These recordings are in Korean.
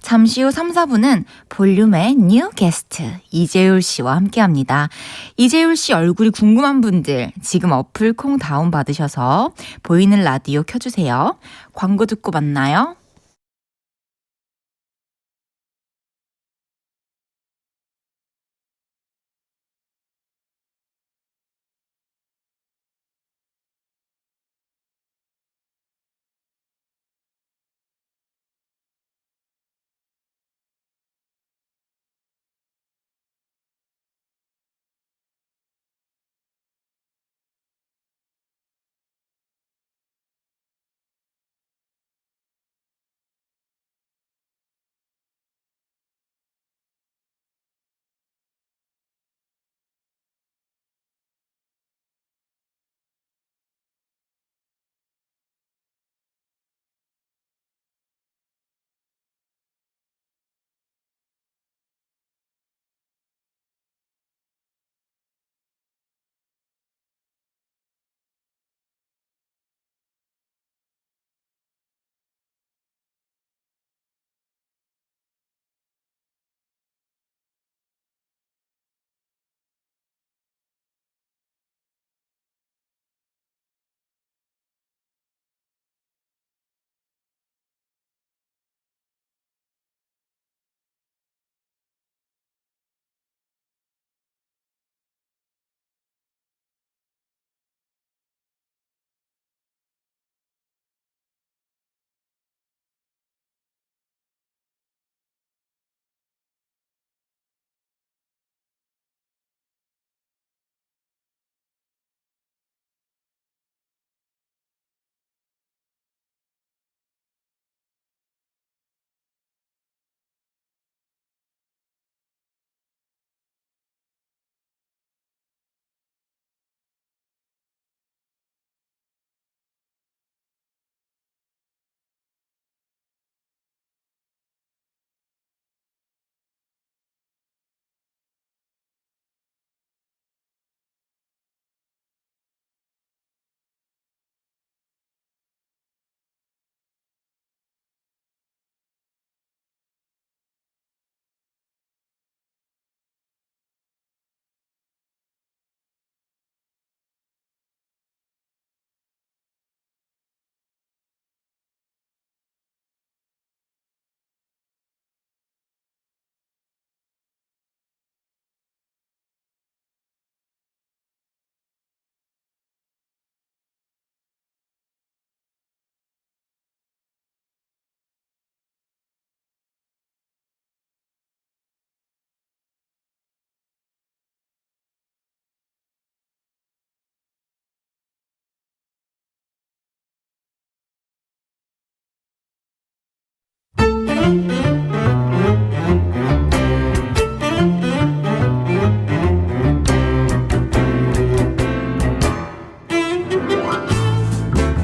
잠시 후 3, 4분은 볼륨의 뉴 게스트 이재율 씨와 함께합니다. 이재율 씨 얼굴이 궁금한 분들 지금 어플 콩 다운받으셔서 보이는 라디오 켜주세요. 광고 듣고 만나요.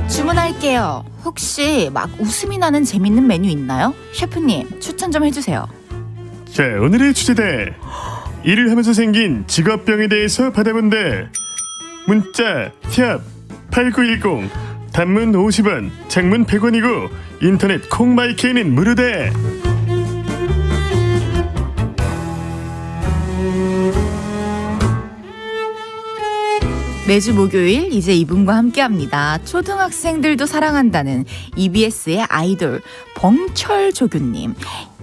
주문할게요. 혹시 막 웃음이 나는 재밌는 메뉴 있나요? 셰프님 추천 좀 해주세요. 자, 오늘의 주제다. 일을 하면서 생긴 직업병에 대해서 받아본다. 문자 샵 8910, 단문 50원, 장문 100원이고 인터넷 콩마이케이는 무료다. 매주 목요일 이제 이분과 함께합니다. 초등학생들도 사랑한다는 EBS의 아이돌 봉철조교님.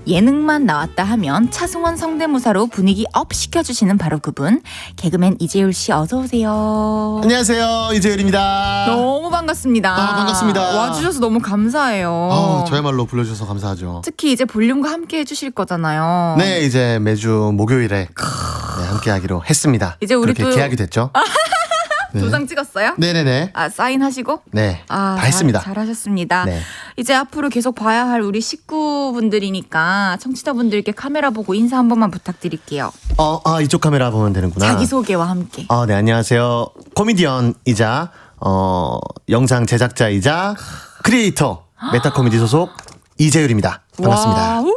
예능만 나왔다 하면 차승원 성대모사로 분위기 업 시켜주시는 바로 그분, 개그맨 이재율 씨 어서 오세요. 안녕하세요, 이재율입니다. 너무 반갑습니다. 반갑습니다. 와주셔서 너무 감사해요. 저야말로 불러주셔서 감사하죠. 특히 이제 볼륨과 함께 해주실 거잖아요. 네, 이제 매주 목요일에 네, 함께하기로 했습니다. 이제 우리 그렇게 또 계약이 됐죠. 네. 도장 찍었어요? 네네네. 아, 사인하시고? 네, 다 했습니다. 잘하셨습니다. 네. 이제 앞으로 계속 봐야 할 우리 식구분들이니까 청취자분들께 카메라 보고 인사 한 번만 부탁드릴게요. 이쪽 카메라 보면 되는구나. 자기소개와 함께. 네, 안녕하세요. 코미디언이자 영상 제작자이자 크리에이터 메타코미디 소속 이재율입니다. 반갑습니다. 와, 우!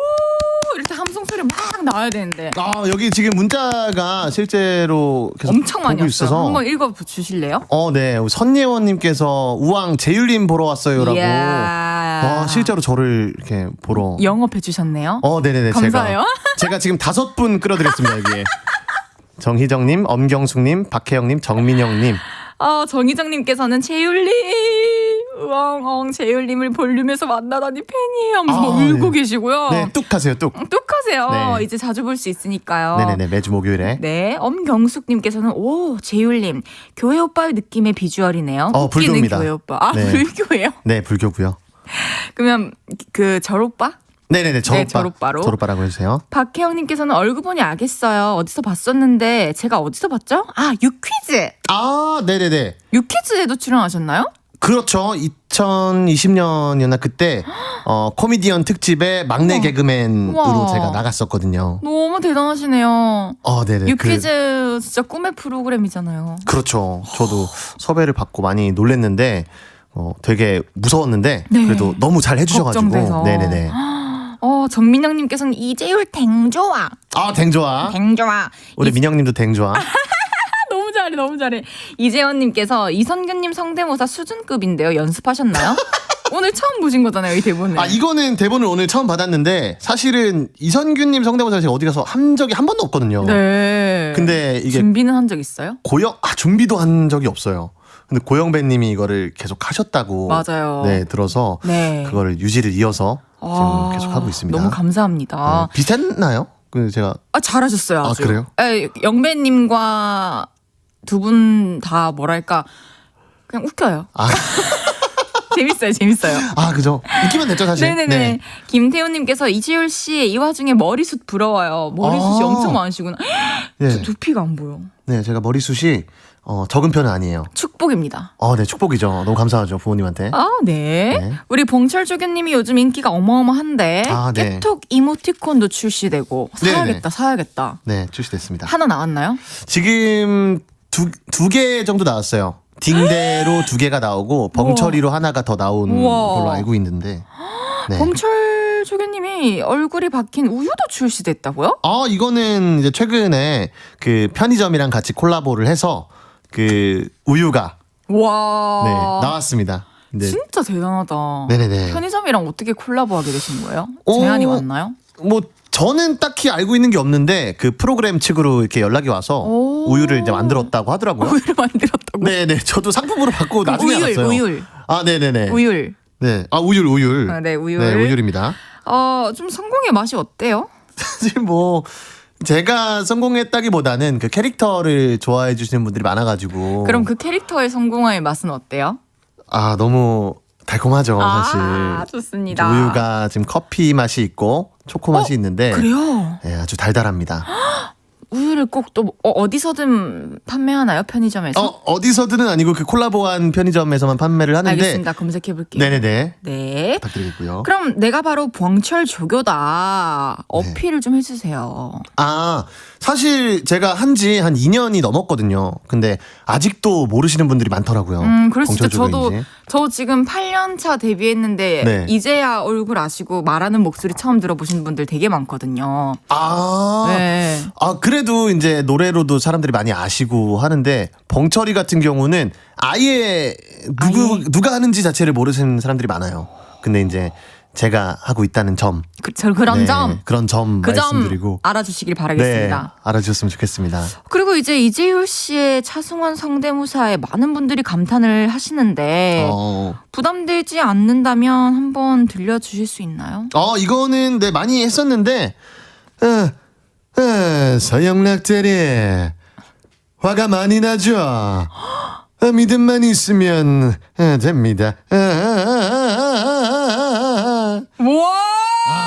이렇게 함성 소리 막 나와야 되는데. 여기 지금 문자가 실제로 계속 엄청 많이 보고 왔어요. 있어서 한번 읽어주실래요? 네. 선예원님께서 우왕 재율님 보러 왔어요라고. 이야. 실제로 저를 이렇게 보러. 영업해 주셨네요. 네네네. 감사해요. 제가 지금 5분 끌어드렸습니다, 여기에. 정희정님, 엄경숙님, 박혜영님, 정민영님. 정희정님께서는 재율님, 재율님을 볼륨에서 만나다니 팬이에요 하면서 뭐 울고 계시고요. 네, 뚝 하세요, 뚝. 뚝 하세요. 네. 이제 자주 볼 수 있으니까요. 네네네, 매주 목요일에. 네, 엄경숙님께서는 재율님 교회 오빠의 느낌의 비주얼이네요. 웃기는 불교입니다. 교회 오빠. 네. 불교예요? 네, 불교고요. 그러면 그 절오빠? 네네네, 네, 절오빠로. 절오빠라고 해주세요. 박혜영님께서는 얼굴 보니 알겠어요. 어디서 봤었는데 제가 어디서 봤죠? 유퀴즈. 네네네. 유퀴즈에도 출연하셨나요? 그렇죠. 2020년이었나 그때 코미디언 특집에 막내 개그맨으로 우와. 제가 나갔었거든요. 너무 대단하시네요. 네네. 유퀴즈 진짜 꿈의 프로그램이잖아요. 그렇죠. 저도 섭외를 받고 많이 놀랬는데 되게 무서웠는데 네. 그래도 너무 잘 해주셔가지고. 걱정돼서. 네네네. 정민영님께서는 이재율 댕좋아. 댕좋아. 댕좋아. 우리 민영님도 댕좋아. 너무 잘해. 이재원님께서 이선균님 성대모사 수준급인데요. 연습하셨나요? 오늘 처음 보신 거잖아요, 이 대본을. 이거는 대본을 오늘 처음 받았는데 사실은 이선균님 성대모사 제가 어디 가서 한 적이 한 번도 없거든요. 네. 근데 이게 준비는 한 적 있어요? 준비도 한 적이 없어요. 근데 고영배님이 이거를 계속 하셨다고 맞아요. 네, 들어서 네. 그거를 유지를 이어서 지금 계속 하고 있습니다. 너무 감사합니다. 비슷했나요? 제가 잘하셨어요. 아주. 그래요? 영배님과 두 분 다 뭐랄까 그냥 웃겨요. 재밌어요. 그죠. 웃기면 됐죠 사실. 네네네. 네. 김태훈님께서 이지율 씨 이 와중에 머리숱 부러워요. 머리숱이 엄청 많으시구나. 네. 두피가 안 보여. 네, 제가 머리숱이 적은 편은 아니에요. 축복입니다. 네, 축복이죠. 너무 감사하죠 부모님한테. 네. 네. 우리 봉철조교님이 요즘 인기가 어마어마한데 네. 깨톡 이모티콘도 출시되고 네네. 사야겠다. 네, 출시됐습니다. 하나 나왔나요? 지금 두 개 정도 나왔어요. 딩대로 2개가 나오고 벙처리로 하나가 더 나온 우와. 걸로 알고 있는데. 네. 봉철조교님이 얼굴이 박힌 우유도 출시됐다고요? 이거는 이제 최근에 그 편의점이랑 같이 콜라보를 해서 그 우유가 와. 나왔습니다. 네. 진짜 대단하다. 네네네. 편의점이랑 어떻게 콜라보하게 되신 거예요? 오. 제안이 왔나요? 저는 딱히 알고 있는 게 없는데 그 프로그램 측으로 이렇게 연락이 와서 오. 우유를 이제 만들었다고 하더라고요. 우유를 만들었다고? 네네. 저도 상품으로 받고 나중에 알았어요. 우율. 네네네. 우율. 네. 우율. 네, 우율. 네, 우율입니다. 좀 성공의 맛이 어때요? 사실 제가 성공했다기보다는 그 캐릭터를 좋아해 주시는 분들이 많아가지고. 그럼 그 캐릭터의 성공의 맛은 어때요? 너무 달콤하죠, 사실. 좋습니다. 우유가 지금 커피 맛이 있고 초코 맛이 있는데. 그래요? 네, 아주 달달합니다. 우유를 꼭 또 어디서든 판매하나요? 편의점에서? 어디서든은 아니고 그 콜라보한 편의점에서만 판매를 하는데. 알겠습니다. 검색해볼게요. 네네네. 네. 부탁드리겠고요. 그럼 내가 바로 봉철 조교다. 어필을 좀 해주세요. 사실 제가 한 2년이 넘었거든요. 근데 아직도 모르시는 분들이 많더라고요. 그래서 진짜 봉철조교인지. 저 지금 8년 차 데뷔했는데 네. 이제야 얼굴 아시고 말하는 목소리 처음 들어보신 분들 되게 많거든요. 네. 그래도 이제 노래로도 사람들이 많이 아시고 하는데 벙처리 같은 경우는 아예 누가 하는지 자체를 모르시는 사람들이 많아요. 근데 이제 제가 하고 있다는 점. 그런 점. 그런 점 그 점 말씀드리고. 알아주시길 바라겠습니다. 네, 알아주셨으면 좋겠습니다. 그리고 이제 이재율 씨의 차승원 성대모사에 많은 분들이 감탄을 하시는데 부담되지 않는다면 한번 들려주실 수 있나요? 이거는 많이 했었는데 서영락 대리 화가 많이 나죠. 믿음만 있으면 됩니다. 우와!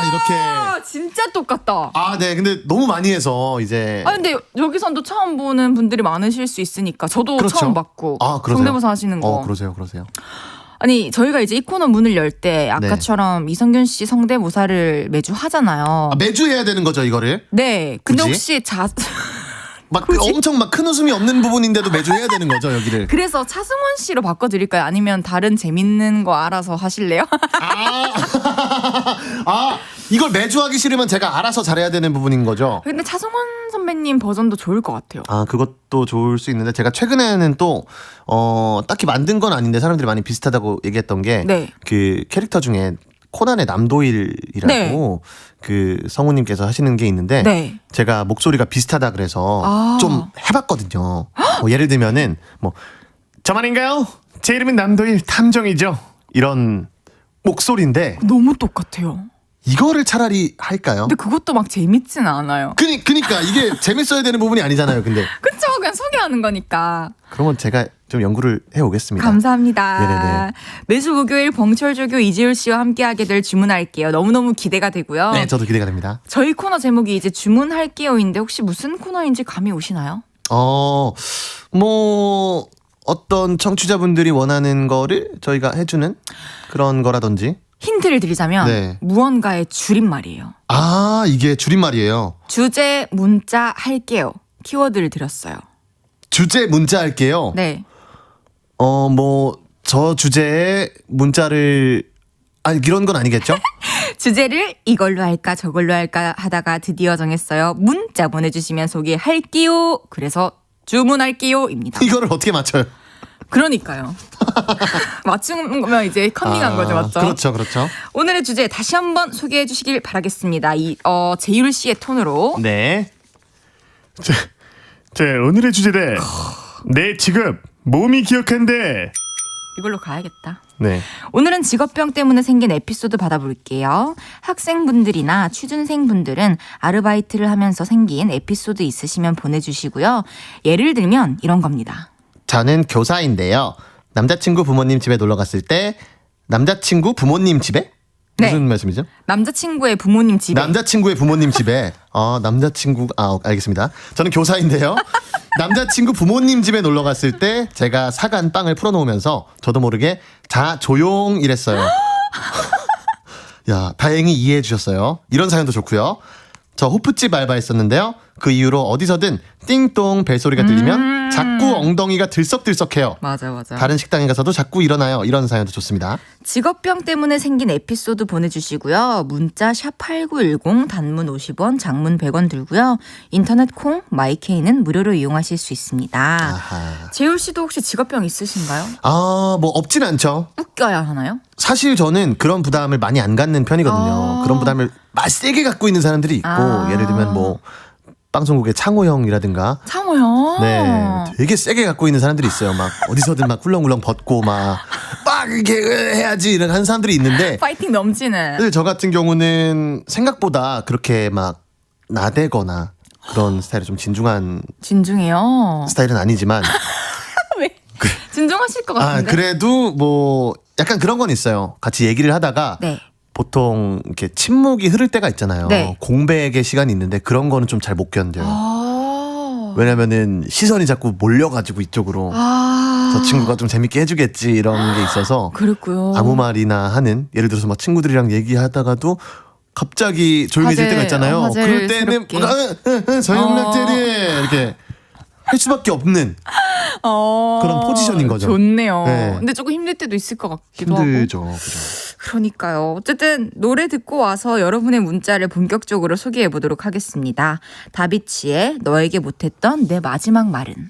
이렇게. 진짜 똑같다. 네. 근데 너무 많이 해서 이제. 근데 여기선 또 처음 보는 분들이 많으실 수 있으니까 저도 그렇죠. 처음 봤고 그러세요? 성대모사 하시는 거. 그러세요. 아니 저희가 이제 이 코너 문을 열 때 아까처럼 이성균 씨 성대모사를 매주 하잖아요. 매주 해야 되는 거죠 이거를? 네. 근데 굳이? 혹시 엄청 큰 웃음이 없는 부분인데도 매주 해야 되는 거죠 여기를? 그래서 차승원 씨로 바꿔드릴까요? 아니면 다른 재밌는 거 알아서 하실래요? 이걸 매주 하기 싫으면 제가 알아서 잘해야 되는 부분인 거죠? 근데 차승원 선배님 버전도 좋을 것 같아요. 그것도 좋을 수 있는데 제가 최근에는 또 딱히 만든 건 아닌데 사람들이 많이 비슷하다고 얘기했던 게 그 캐릭터 중에 코난의 남도일이라고 그 성우님께서 하시는 게 있는데 네. 제가 목소리가 비슷하다 그래서 아. 좀 해봤거든요. 뭐 예를 들면은 뭐 저만인가요? 제 이름은 남도일 탐정이죠. 이런 목소리인데 너무 똑같아요. 이거를 차라리 할까요? 근데 그것도 막 재밌지는 않아요. 그니까 이게 재밌어야 되는 부분이 아니잖아요. 근데 그쵸? 그냥 소개하는 거니까. 그러면 제가 좀 연구를 해오겠습니다. 감사합니다. 네네네. 매주 목요일 봉철조교 이재율 씨와 함께하게 될 주문할게요. 너무너무 기대가 되고요. 네, 저도 기대가 됩니다. 저희 코너 제목이 이제 주문할게요인데 혹시 무슨 코너인지 감이 오시나요? 뭐 어떤 청취자분들이 원하는 거를 저희가 해주는 그런 거라든지. 힌트를 드리자면 네. 무언가의 줄임말이에요. 아, 이게 줄임말이에요. 주제 문자 할게요. 키워드를 드렸어요. 주제 문자 할게요. 네. 뭐 저 주제에 문자를 아니 이런 건 아니겠죠? 주제를 이걸로 할까 저걸로 할까 하다가 드디어 정했어요. 문자 보내주시면 소개할게요. 그래서 주문할게요입니다. 이거를 어떻게 맞춰요? 그러니까요. 맞추는 거면 이제 컨닝한 거죠, 맞죠? 그렇죠. 오늘의 주제 다시 한번 소개해 주시길 바라겠습니다. 재율 씨의 톤으로. 네. 자, 오늘의 주제대 내 직업 몸이 기억한대. 이걸로 가야겠다. 네. 오늘은 직업병 때문에 생긴 에피소드 받아볼게요. 학생분들이나 취준생분들은 아르바이트를 하면서 생긴 에피소드 있으시면 보내주시고요. 예를 들면 이런 겁니다. 저는 교사인데요. 남자친구 부모님 집에 놀러 갔을 때 남자친구 부모님 집에? 네. 무슨 말씀이죠? 남자친구의 부모님 집에. 남자친구의 부모님 집에. 알겠습니다. 저는 교사인데요. 남자친구 부모님 집에 놀러 갔을 때 제가 사간 빵을 풀어놓으면서 저도 모르게 자 조용 이랬어요. 야, 다행히 이해해 주셨어요. 이런 사연도 좋고요. 저 호프집 알바했었는데요. 그 이후로 어디서든 띵동 벨소리가 들리면 자꾸 엉덩이가 들썩들썩해요. 맞아. 다른 식당에 가서도 자꾸 일어나요. 이런 사연도 좋습니다. 직업병 때문에 생긴 에피소드 보내주시고요. 문자 샵8910 단문 50원 장문 100원 들고요. 인터넷 콩 마이케이는 무료로 이용하실 수 있습니다. 아하. 재율 씨도 혹시 직업병 있으신가요? 뭐 없진 않죠. 웃겨야 하나요? 사실 저는 그런 부담을 많이 안 갖는 편이거든요. 그런 부담을 막 세게 갖고 있는 사람들이 있고 예를 들면 뭐 방송국의 창호 형이라든가 참어요. 네, 되게 세게 갖고 있는 사람들이 있어요. 막 어디서든 막 꿀렁꿀렁 벗고 막 이렇게 해야지 이런 하는 사람들이 있는데 파이팅 넘치는. 사실 저 같은 경우는 생각보다 그렇게 막 나대거나 그런 스타일이 좀 진중한 진중해요. 스타일은 아니지만 왜? 진중하실 것 같은데. 그래도 뭐 약간 그런 건 있어요. 같이 얘기를 하다가 네. 보통 이렇게 침묵이 흐를 때가 있잖아요. 네. 공백의 시간이 있는데 그런 거는 좀 잘 못 견뎌요. 왜냐면은 시선이 자꾸 몰려가지고 이쪽으로 저 친구가 좀 재밌게 해주겠지 이런 게 있어서 그렇고요. 아무 말이나 하는 예를 들어서 막 친구들이랑 얘기하다가도 갑자기 조용해질 때가 있잖아요. 그럴 때는 서영락들이 이렇게 할 수밖에 없는 그런 포지션인 거죠. 좋네요. 네. 근데 조금 힘들 때도 있을 것 같기도 힘들죠. 하고. 그죠. 그러니까요. 어쨌든 노래 듣고 와서 여러분의 문자를 본격적으로 소개해 보도록 하겠습니다. 다비치의 너에게 못했던 내 마지막 말은.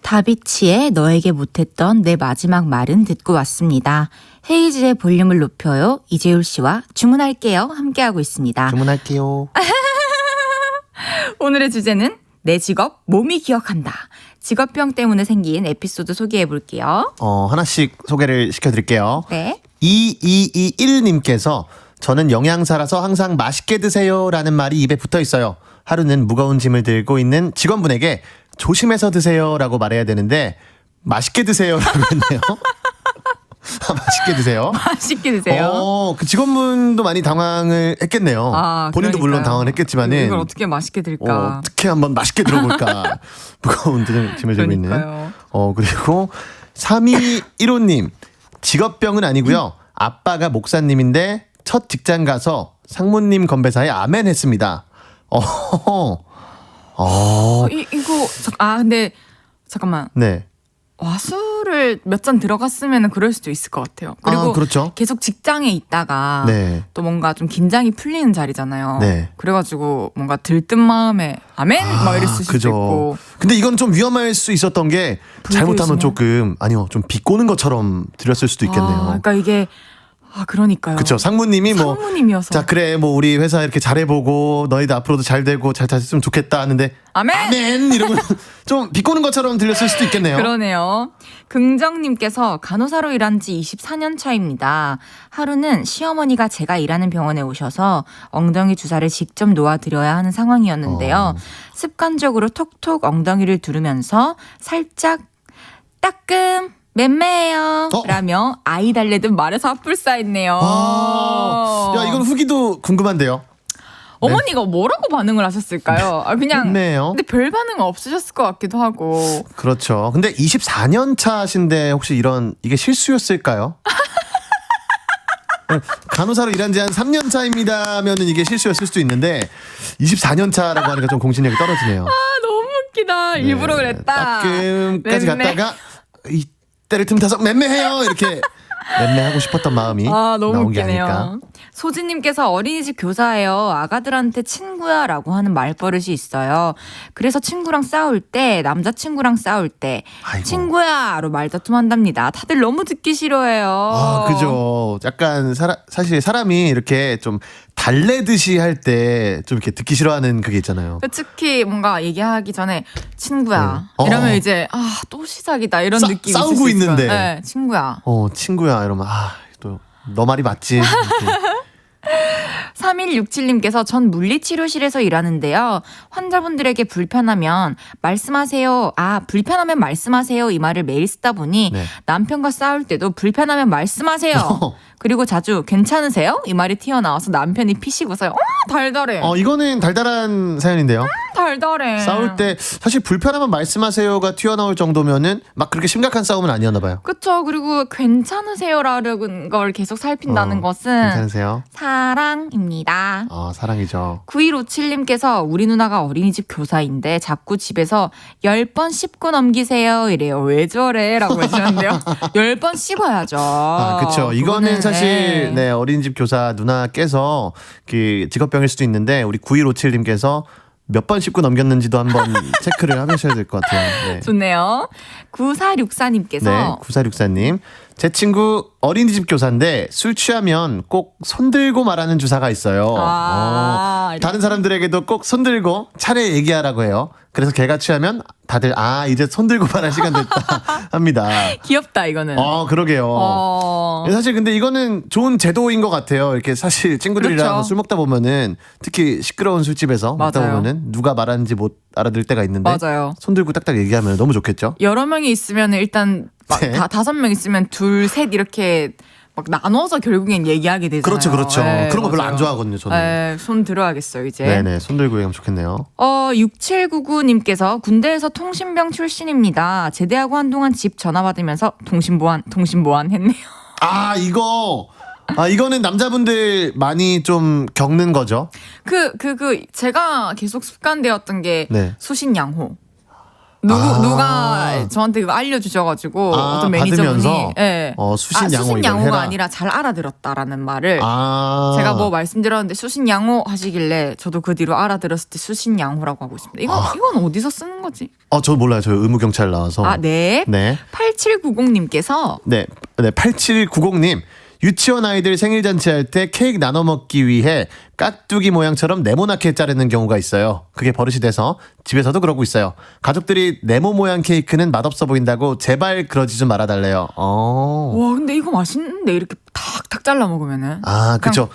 다비치의 너에게 못했던 내 마지막 말은 듣고 왔습니다. 헤이즈의 볼륨을 높여요. 이재율 씨와 주문할게요. 함께하고 있습니다. 주문할게요. 오늘의 주제는 내 직업 몸이 기억한다. 직업병 때문에 생긴 에피소드 소개해 볼게요. 하나씩 소개를 시켜드릴게요. 네. 2221님께서 저는 영양사라서 항상 맛있게 드세요라는 말이 입에 붙어 있어요. 하루는 무거운 짐을 들고 있는 직원분에게 조심해서 드세요라고 말해야 되는데 맛있게 드세요라고 했네요. 맛있게 드세요. 맛있게 드세요. 그 직원분도 많이 당황을 했겠네요. 본인도 물론 그러니까요. 당황을 했겠지만은 이걸 어떻게 맛있게 들까? 어떻게 한번 맛있게 들어볼까. 무거운 짐을 들고 있는. 그러니까요. 그리고 3215님 직업병은 아니고요. 아빠가 목사님인데 첫 직장 가서 상무님 건배사에 아멘 했습니다. 근데 잠깐만. 네. 와수를 몇 잔 들어갔으면 그럴 수도 있을 것 같아요. 그리고 그렇죠. 계속 직장에 있다가 네. 또 뭔가 좀 긴장이 풀리는 자리잖아요. 네. 그래가지고 뭔가 들뜬 마음에 아멘 막 이랬을 수도 그죠. 있고. 근데 이건 좀 위험할 수 있었던 게 잘못하면 조금 좀 비꼬는 것처럼 들렸을 수도 있겠네요. 그러니까 이게 그러니까요. 그렇죠. 상무님이 상무님이어서. 자 그래 우리 회사 이렇게 잘해보고 너희도 앞으로도 잘 되고 잘 됐으면 좋겠다 하는데 아멘 이러면 좀 비꼬는 것처럼 들렸을 수도 있겠네요. 그러네요. 긍정님께서 간호사로 일한 지 24년 차입니다. 하루는 시어머니가 제가 일하는 병원에 오셔서 엉덩이 주사를 직접 놓아드려야 하는 상황이었는데요. 습관적으로 톡톡 엉덩이를 두르면서 살짝 따끔 맴매해요 라며 아이 달래듯 말에서 핫불 쌓였네요. 야 이건 후기도 궁금한데요. 어머니가 뭐라고 반응을 하셨을까요? 그냥 맴매해요. 근데 별 반응 없으셨을 것 같기도 하고. 그렇죠. 근데 24년 차신데 혹시 이게 실수였을까요? 간호사로 일한 지 한 3년 차입니다면은 이게 실수였을 수도 있는데 24년 차라고 하니까 좀 공신력이 떨어지네요. 너무 웃기다. 일부러 그랬다. 따끔까지 맴매. 갔다가 이때를 틈타서 맴매해요 이렇게 맴매하고 싶었던 마음이 너무 나온 게 아닐까. 웃기네요. 소진님께서 어린이집 교사예요. 아가들한테 친구야라고 하는 말버릇이 있어요. 그래서 친구랑 싸울 때, 남자친구랑 싸울 때 아이고. 친구야로 말다툼한답니다. 다들 너무 듣기 싫어해요. 그죠. 약간 사실 사람이 이렇게 좀 달래듯이 할 때 좀 이렇게 듣기 싫어하는 그게 있잖아요. 특히 뭔가 얘기하기 전에 친구야 이러면 이제 또 시작이다 이런 느낌이 싸우고 있을 수 있어요. 있는데. 네, 친구야. 친구야 이러면 또 너 말이 맞지. 3167님께서 전 물리치료실에서 일하는데요. 환자분들에게 불편하면 말씀하세요. 불편하면 말씀하세요. 이 말을 매일 쓰다 보니 네. 남편과 싸울 때도 불편하면 말씀하세요. 그리고 자주 괜찮으세요? 이 말이 튀어나와서 남편이 피시고서요. 달달해. 이거는 달달한 사연인데요. 달달해. 싸울 때 사실 불편하면 말씀하세요가 튀어나올 정도면은 막 그렇게 심각한 싸움은 아니었나 봐요. 그쵸. 그리고 괜찮으세요라는 걸 계속 살핀다는 것은 괜찮으세요? 사랑입니다. 사랑이죠. 9157님께서 우리 누나가 어린이집 교사인데 자꾸 집에서 10번 씹고 넘기세요 이래요. 왜 저래? 라고 해주셨는데요. 10번 씹어야죠. 그렇죠. 이거는 사실 어린이집 교사 누나께서 그 직업병일 수도 있는데 우리 9157님께서 몇 번 씹고 넘겼는지도 한번 체크를 하셔야 될 것 같아요. 네. 좋네요. 9464님께서 네, 9464님. 제 친구 어린이집 교사인데 술 취하면 꼭 손들고 말하는 주사가 있어요. 다른 사람들에게도 꼭 손들고 차례 얘기하라고 해요. 그래서 걔가 취하면 다들 이제 손들고 말할 시간 됐다 합니다. 귀엽다 이거는. 그러게요. 사실 근데 이거는 좋은 제도인 것 같아요. 이렇게 사실 친구들이랑 그렇죠. 술 먹다 보면은 특히 시끄러운 술집에서 먹다 맞아요. 보면은 누가 말하는지 못 알아들 때가 있는데 맞아요. 손들고 딱딱 얘기하면 너무 좋겠죠. 여러 명이 있으면 일단 네. 5명 있으면 둘, 셋 이렇게 막 나눠서 결국엔 얘기하게 되잖아요. 그렇죠. 네, 그런 거 별로 맞아요. 안 좋아하거든요, 저는. 네, 손 들어야겠어요, 이제. 네네, 손들고 얘기하면 좋겠네요. 6799님께서 군대에서 통신병 출신입니다. 제대하고 한동안 집 전화 받으면서 통신보안 했네요. 이거는 남자분들 많이 좀 겪는 거죠. 제가 계속 습관되었던 게 네. 수신양호. 누가 저한테 그거 알려주셔가지고 어떤 매니저분이 받으면서 예. 수신양호 이걸 수신양호가 해라. 아니라 잘 알아들었다라는 말을 제가 제가 뭐 말씀드렸는데 수신양호 하시길래 저도 그 뒤로 알아들었을 때 수신양호라고 하고 있습니다. 이건 어디서 쓰는 거지? 저 몰라요. 저 의무경찰 나와서. 네. 네. 8790님께서 네. 8790님. 유치원 아이들 생일 잔치할 때 케이크 나눠 먹기 위해 깍두기 모양처럼 네모나게 자르는 경우가 있어요. 그게 버릇이 돼서 집에서도 그러고 있어요. 가족들이 네모 모양 케이크는 맛없어 보인다고 제발 그러지 좀 말아달래요. 와 근데 이거 맛있는데 이렇게 탁탁 잘라 먹으면은 그쵸.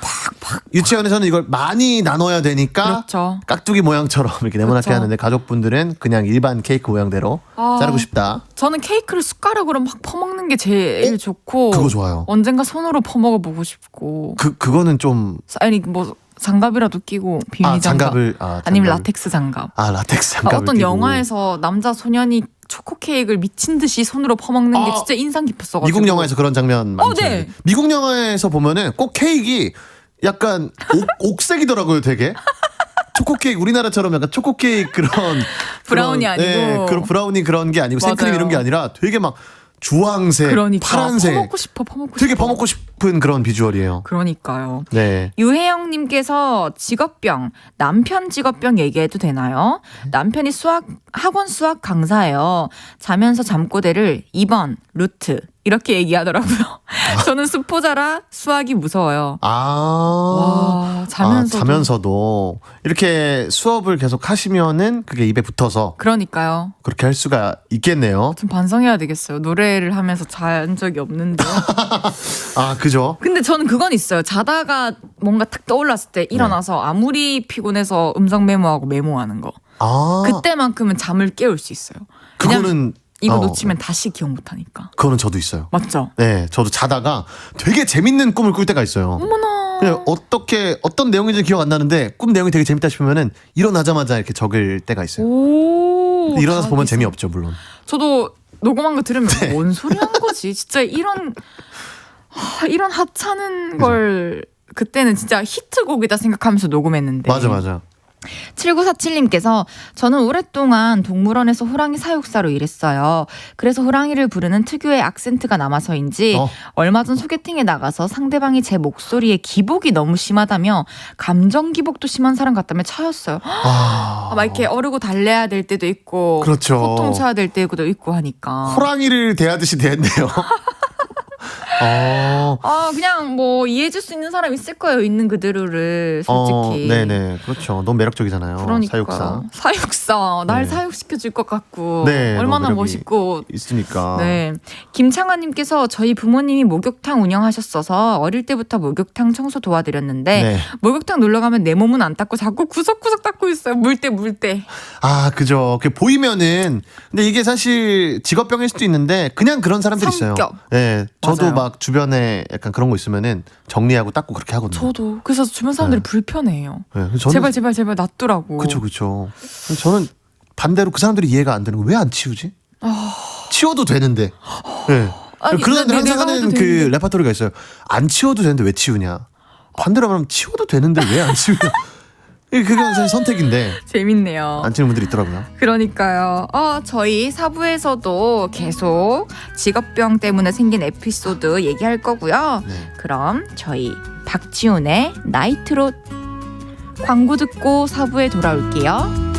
유치원에서는 이걸 많이 나눠야 되니까 그렇죠. 깍두기 모양처럼 이렇게 네모나게 그쵸. 하는데 가족분들은 그냥 일반 케이크 모양대로 자르고 싶다. 저는 케이크를 숟가락으로 막 퍼먹는 게 제일 좋고 그거 좋아요. 언젠가 손으로 퍼먹어 보고 싶고 그거는 좀 아니 뭐 장갑이라도 끼고 비밀 장갑 아니면 라텍스 장갑. 라텍스 장갑을 어떤 끼고. 영화에서 남자 소년이 초코 케이크를 미친 듯이 손으로 퍼먹는 게 진짜 인상 깊었어가지고. 미국 영화에서 그런 장면 많죠. 네. 미국 영화에서 보면은 꼭 케이크 약간 옥색이더라고요, 되게. 초코 케이크 우리나라처럼 약간 초코 케이크 그런 브라우니 아니고. 그런 브라우니 그런 게 아니고 생크림 맞아요. 이런 게 아니라 되게 막 주황색, 그러니까 파란색, 퍼먹고 싶어. 되게 퍼먹고 싶은 그런 비주얼이에요. 그러니까요. 네. 유혜영님께서 직업병, 남편 직업병 얘기해도 되나요? 남편이 학원 수학 강사예요. 자면서 잠꼬대를 2번 루트 이렇게 얘기하더라고요. 저는 수포자라 수학이 무서워요. 와, 자면서도 이렇게 수업을 계속 하시면은 그게 입에 붙어서 그러니까요. 그렇게 할 수가 있겠네요. 좀 반성해야 되겠어요. 노래를 하면서 잔 적이 없는데. 그죠? 근데 저는 그건 있어요. 자다가 뭔가 탁 떠올랐을 때 일어나서 아무리 피곤해서 음성 메모하고 메모하는 거. 그때만큼은 잠을 깨울 수 있어요. 그거는 이거 놓치면 다시 기억 못하니까. 그거는 저도 있어요. 맞죠? 네, 저도 자다가 되게 재밌는 꿈을 꿀 때가 있어요. 어머나. 그냥 어떤 내용인지 기억 안 나는데 꿈 내용이 되게 재밌다 싶으면은 일어나자마자 이렇게 적을 때가 있어요. 근데 일어나서 보면 재미없죠, 물론. 저도 녹음한 거 들으면 뭔 소리 하는 거지? 진짜 이런 하찮은 걸 그때는 진짜 히트곡이다 생각하면서 녹음했는데. 맞아. 7947님께서 저는 오랫동안 동물원에서 호랑이 사육사로 일했어요. 그래서 호랑이를 부르는 특유의 악센트가 남아서인지 얼마 전 소개팅에 나가서 상대방이 제 목소리에 기복이 너무 심하다며 감정 기복도 심한 사람 같다며 차였어요. 막 이렇게 어르고 달래야 될 때도 있고 그렇죠. 호통 쳐야 될 때도 있고 하니까 호랑이를 대하듯이 대했네요. 그냥 뭐 이해해줄 수 있는 사람 있을 거예요. 있는 그대로를 솔직히. 네네, 그렇죠. 너무 매력적이잖아요. 그러니까. 사육사. 날 사육시켜줄 것 같고. 네, 얼마나 너무 매력이 멋있고. 있으니까. 네. 김창환님께서 저희 부모님이 목욕탕 운영하셨어서 어릴 때부터 목욕탕 청소 도와드렸는데 네. 목욕탕 놀러 가면 내 몸은 안 닦고 자꾸 구석구석 닦고 있어요. 물 때. 그죠. 보이면은 근데 이게 사실 직업병일 수도 있는데 그냥 그런 사람들 있어요. 성격. 네, 저도 맞아요. 막 주변에 약간 그런 거 있으면은 정리하고 닦고 그렇게 하거든요. 저도. 그래서 주변 사람들이 불편해해요. 네, 저는 제발 놔두라고. 그쵸. 저는 반대로 그 사람들이 이해가 안 되는 거 왜 안 치우지? 치워도 되는데. 네. 아니, 그런 사람들 항상 내가 하는 해도 그 되는데. 레파토리가 있어요. 안 치워도 되는데 왜 치우냐? 반대로 말하면 치워도 되는데 왜 안 치우냐? 그건 사실 선택인데 재밌네요. 안 치는 분들이 있더라고요. 그러니까요. 저희 4부에서도 계속 직업병 때문에 생긴 에피소드 얘기할 거고요. 네. 그럼 저희 박지훈의 나이트롯 광고 듣고 4부에 돌아올게요.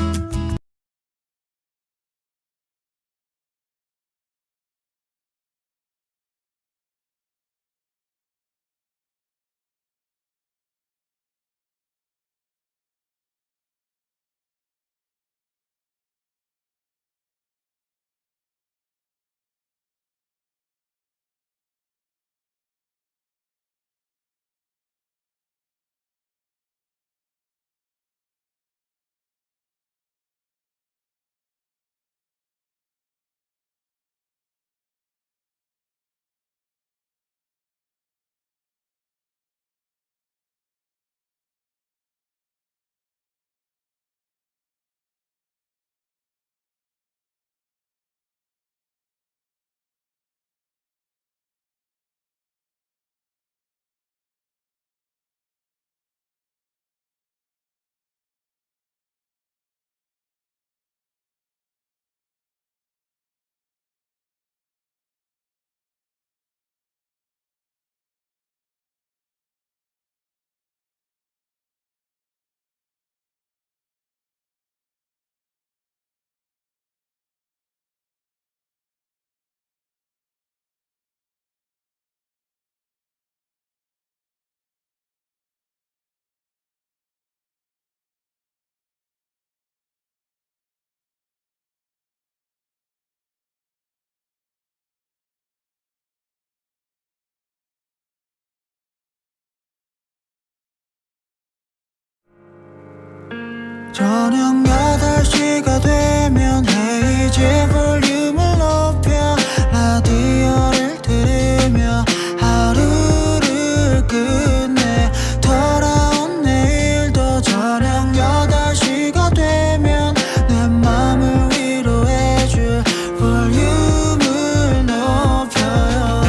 저녁 8시가 되면 헤이즈 볼륨을 높여 라디오를 들으며 하루를 끝내 돌아온 내일도 저녁 8시가 되면 내 맘을 위로해줄 볼륨을 높여요.